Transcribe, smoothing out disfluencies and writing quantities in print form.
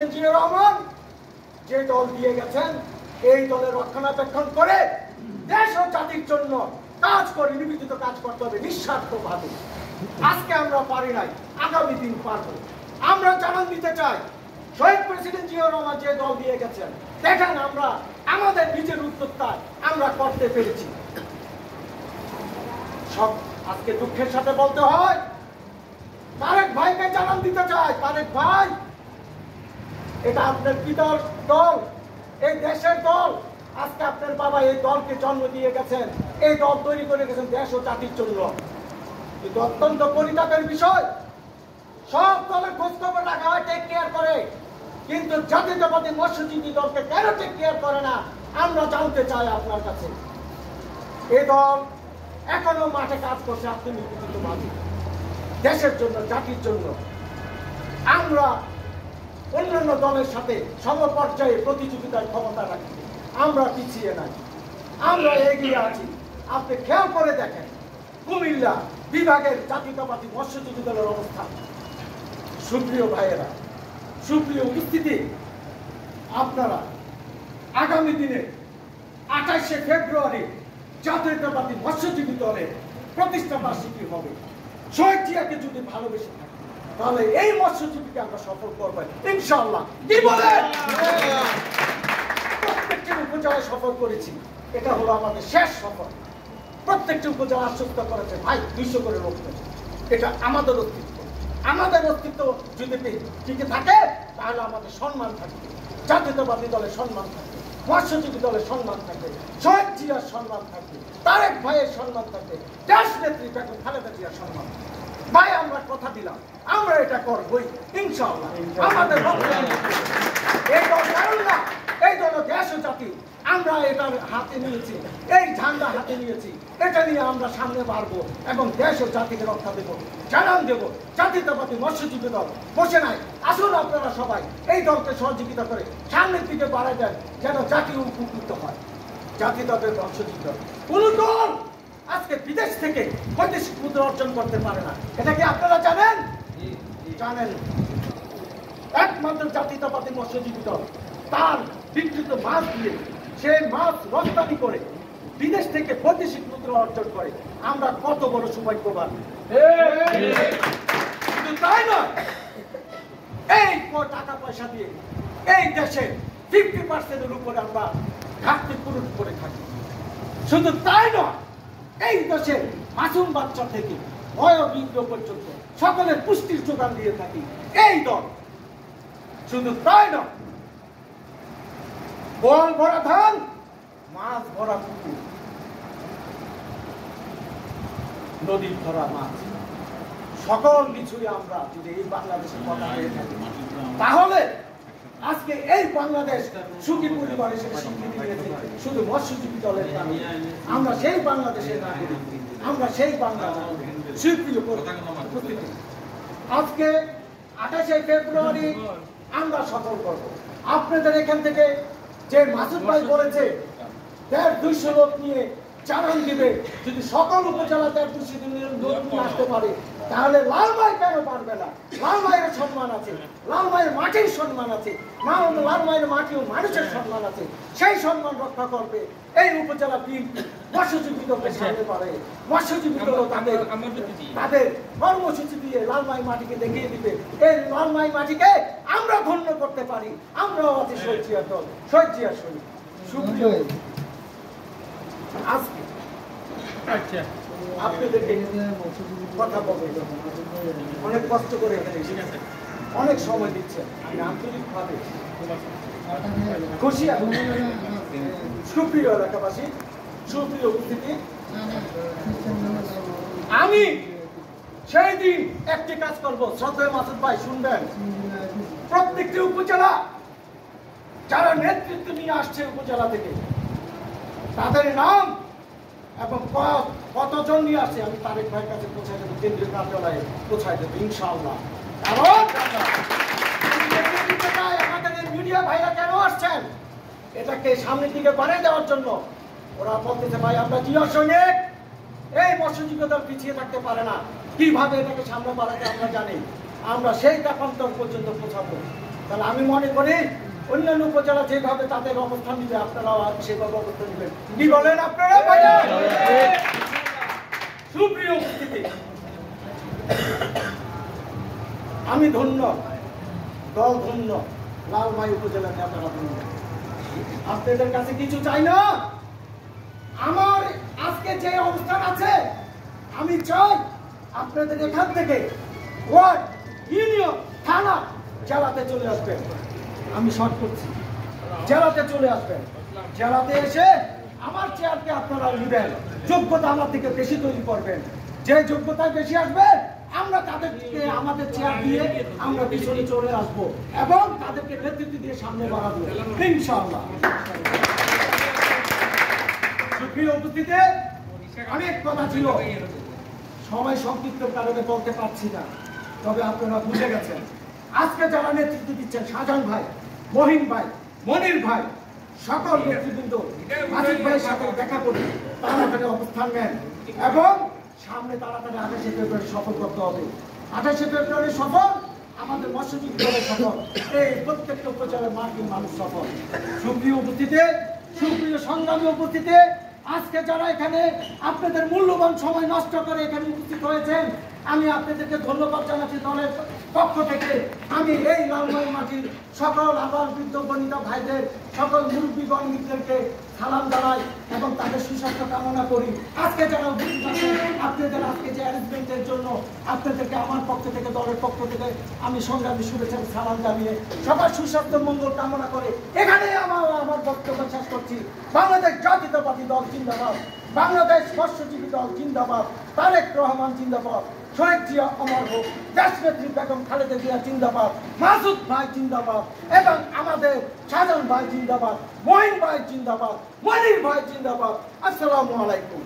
জিয়া রহমান যে দল দিয়ে গেছেন এই দলের রক্ষণাবেক্ষণ করে দেশ ও জাতির জন্য কাজ করে নিবেদিত কাজ করতে হবে নিঃস্বার্থভাবে। আজকে আমরা পারি নাই, আগামী দিন পারবো। আমরা জানান দিতে চাই শহীদ প্রেসিডেন্ট জিয়া রহমান যে দল দিয়ে গেছেন দেখেন আমরা আমাদের নিজের উদ্যোক্তা আমরা করতে পেরেছি। সব আজকে দুঃখের সাথে বলতে হয় তারেক ভাইকে জানান দিতে চাই, তারেক ভাই এটা আপনার পিতার দল, এই দেশের দল। আজকে আপনার বাবা এই দলকে জন্ম দিয়ে গেছেন, এই দল তৈরি করে গেছেন দেশ ও জাতির জন্য। কিন্তু অত্যন্ত পরিতাপের বিষয়, সব দলের খোঁজ খবর রাখা হয়, টেক কেয়ার করে, কিন্তু জাতীয়তাবাদী মৎস্যজীবী দলকে কেন টেক কেয়ার করে না আমরা জানতে চাই আপনার কাছে। এই দল এখনো মাঠে কাজ করছে আপনি নিবেদিতভাবে দেশের জন্য, জাতির জন্য। আমরা অন্যান্য দলের সাথে সমপর্যায়ে প্রতিযোগিতার ক্ষমতা রাখি, আমরা পিছিয়ে নাই, আমরা এগিয়ে আছি। আপনি খেয়াল করে দেখেন কুমিল্লা বিভাগের জাতীয়তাবাদী মৎস্যজীবী দলের অবস্থা। সুপ্রিয় ভাইয়েরা, সুপ্রিয় উপস্থিতি, আপনারা আগামী দিনে 28শে ফেব্রুয়ারি জাতীয়তাবাদী মৎস্যজীবী দলের প্রতিষ্ঠা বার্ষিকী হবে। শহীদ জিয়াকে যদি ভালোবেসে থাকে তাহলে এই মৎস্যজীবীকে আমরা সফল করবো ইনশাআল্লাহ। কি বলেন? প্রত্যেকটি উপজেলায় সফল করেছি, এটা হলো আমাদের শেষ সফল। প্রত্যেকটি উপজেলা আশ্বস্ত করেছে ভাই 200 করে লোক। এটা আমাদের অস্তিত্ব, আমাদের অস্তিত্ব যদি টিকে থাকে তাহলে আমাদের সম্মান থাকবে, জাতীয়তাবাদী দলের সম্মান থাকবে, মৎস্যজীবী দলের সম্মান থাকবে, শহীদ জিয়ার সম্মান থাকবে, তারেক ভাইয়ের সম্মান থাকবে, দেশ নেত্রী বেগম খালেদা জিয়ার সম্মান থাকবে। ভাই আমরা কথা দিলাম, আমরা এটা করবই ইনশাআল্লাহ। আমাদের এই দল কারণ না, এই দল দেশ ও জাতি, আমরা এটার হাতে নিয়েছি, এই ঝান্ডা হাতে নিয়েছি, এটা নিয়ে আমরা সামনে বাড়বো এবং দেশ ও জাতিকে রক্ষা দেবো, জানান দেবো। জাতীয়তাবাদী মৎস্যজীবী দল বসে নাই, আসুন আপনারা সবাই এই দলকে সহযোগিতা করে সামনের দিকে বাড়ায় দেন যেন জাতি উপকৃত হয়। জাতীয়তাবাদী মৎস্যজীবী দল কোন দল আজকে বিদেশ থেকে বৈদেশিক মুদ্রা অর্জন করতে পারে না, এটা কি আপনারা জানেন? জানেন। একমাত্র জাতীয়তাবাদী মৎস্যজীবী দল তার বিকৃত মাছ দিয়ে সেই মাছ রপ্তানি করে বিদেশ থেকে বৈদেশিক মুদ্রা অর্জন করে। আমরা কত বড় সৌভাগ্যবান। শুধু তাই নয়, এই টাকা পয়সা দিয়ে এই দেশে 50% উপরে আমরা ঘাটতি পূরণ করে থাকি। শুধু তাই নয়, এই দেশে মাসুম বাচ্চা থেকে বয়োবৃদ্ধ পর্যন্ত সকলের পুষ্টির যোগান দিয়ে থাকি এই দল। শুধু তাই নয়, বল ভরা ধান, মাছ ভরা পুকুর, নদী ভরা মাছ, সকল কিছুই আমরা যদি এই বাংলাদেশের কথা হয়ে থাকি তাহলে আজকে এই বাংলাদেশ সুখী পরিবার হিসেবে স্বীকৃতি দিয়েছে শুধু মৎস্যজীবী দলের কারণে। আমরা সেই বাংলাদেশের নাগরিক, আমরা সেই বাংলাদেশ। সুপ্রিয় উপস্থিতি, আজকে 28শে ফেব্রুয়ারি আমরা সফল করব। আপনাদের এখান থেকে যে মাসুদ ভাই বলেছে 150-200 লোক নিয়ে চালান দিবে, যদি সকল উপজেলাতে 150 লোক নিয়ে আসতে পারে তাহলে লালমাই কেন পারবে না? লালমাইয়ের সম্মান আছে, লালমাইয়ের মাটির সম্মান আছে, লালমাইয়ের মাটি ও মানুষের সম্মান আছে। সেই সম্মান রক্ষা করবে এই উপজেলা বিএনপি মৎস্যজীবী দলকে সামনে পারে। মৎস্যজীবী দল তাদের কর্মসূচি দিয়ে লালমাই মাটিকে দেখিয়ে দিবে এই লালমাই মাটিকে আমরা ধন্য করতে পারি। আমরাও আছি শহীদ জিয়ার দল, শহীদ জিয়ার শহীদ। সুপ্রিয় আজকে আপনাদেরকে কথা বলবো, অনেক কষ্ট করে এখানে এসেছেন, অনেক সময় দিচ্ছেন, আমি আন্তরিকভাবে খুশি। সুপ্রিয় এলাকাবাসী, সুপ্রিয় উপস্থিতি, আমি সেই দিন একটি কাজ করবো। শ্রদ্ধেয় মাসুদ ভাই শুনবেন, প্রত্যেকটি উপজেলা যারা নেতৃত্ব নিয়ে আসছে উপজেলা থেকে তাদের নাম এবং কতজন নিয়ে আসছে আমি তারেক ভাইয়ের কাছে পৌঁছায় দেবো, কেন্দ্রীয় কার্যালয়ে পৌঁছায় দেবো ইনশাআল্লাহ। কারণ আমাদের মিডিয়া ভাইরা কেন আসছেন এটাকে সামনের দিকে বাড়িয়ে দেওয়ার জন্য। ওরা বলতেছে ভাই আমরা জিয়া সৈনিক, এই মৎস্যজীবী দল পিছিয়ে থাকতে পারে না, কিভাবে এটাকে সামনে বাড়াতে আমরা জানি। আমরা সেই কাপান্তর পর্যন্ত পৌঁছাবো। তাহলে আমি মনে করি অন্যান্য উপজেলা যেভাবে তাদের অবস্থান নিবে আপনারাও সেভাবে অবস্থান নেবেন। কি বলেন আপনারা? সুপ্রিয় উপস্থিতি, আমি ধন্য, দল ধন্য, লালমাই উপজেলার নেতারা ধন্য। আপনাদের কাছে কিছু চাই না। আমার আজকে যে অবস্থান আছে, আমি চাই আপনাদের এখান থেকে ওয়ার্ড, ইউনিয়ন, থানা, জেলাতে চলে আসবেন। আমি শর্ট করছি, জেলাতে চলে আসবেন। জেলাতে এসে আমার চেয়ারকে আপনারা নেবেন, যোগ্যতা আমার থেকে বেশি তৈরি করবেন। যে যোগ্যতায় বেশি আসবে আমরা তাদেরকে আমাদের চেয়ার দিয়ে আমরা পিছনে চলে আসবো এবং তাদেরকে নেতৃত্ব দিয়ে সামনে বাড়াবো ইনশাআল্লাহ। সুপ্রিয় উপস্থিতি, অনেক কথা ছিল, সময় সংক্ষিপ্ত কারণে বলতে পারছি না, তবে আপনারা বুঝে গেছেন। আজকে যারা নেতৃত্ব দিচ্ছেন, শাহজাহান ভাই, মহিন ভাই, মনির ভাই, সকল নেতৃবৃন্দ আসিফ ভাইয়ের সাথে দেখা করে তাড়াতাড়ি অবস্থান নেন এবং সামনে তাড়াতাড়ি 28শে ফেব্রুয়ারি সফল করতে হবে। 28শে ফেব্রুয়ারি সফল, আমাদের মৎস্যজীবী দলের সফল, এই প্রত্যেকটা উপজেলার মার্কিন মানুষ সফল। সুপ্রিয় উপস্থিতি, সুপ্রিয় সংগ্রামী উপস্থিতি, আজকে যারা এখানে আপনাদের মূল্যবান সময় নষ্ট করে এখানে উপস্থিত হয়েছেন, আমি আপনাদেরকে ধন্যবাদ জানাচ্ছি। দলের পক্ষ থেকে আমি এই লালমাই মাটির সকল আবার বৃদ্ধ বনিতা ভাইদের, সকল মুরব্বীগণ মিত্রকে সালাম জানাই এবং তাদের সুস্বাস্থ্য কামনা করি। আজকে যারা উপস্থিত আছেন, আপনাদের আজকে যে অ্যারেঞ্জমেন্টের জন্য আপনাদেরকে আমার পক্ষ থেকে, দলের পক্ষ থেকে আমি সংগ্রামী শুভেচ্ছা সালাম জানিয়ে সবার সুস্বাস্থ্য মঙ্গল কামনা করে এখানে আমার বক্তব্য শেষ করছি। বাংলাদেশ জাতীয়তাবাদী দল জিন্দাবাদ, বাংলাদেশ মৎস্যজীবী দল জিন্দাবাদ, তারেক রহমান জিন্দাবাদ, শহীদ জিয়া অমর হোক, দেশনেত্রী বেগম খালেদা জিয়া জিন্দাবাদ, মাসুদ ভাই জিন্দাবাদ এবং আমাদের শাহজাহান ভাই জিন্দাবাদ, মহিন ভাই জিন্দাবাদ, মনির ভাই জিন্দাবাদ। আসসালামু আলাইকুম।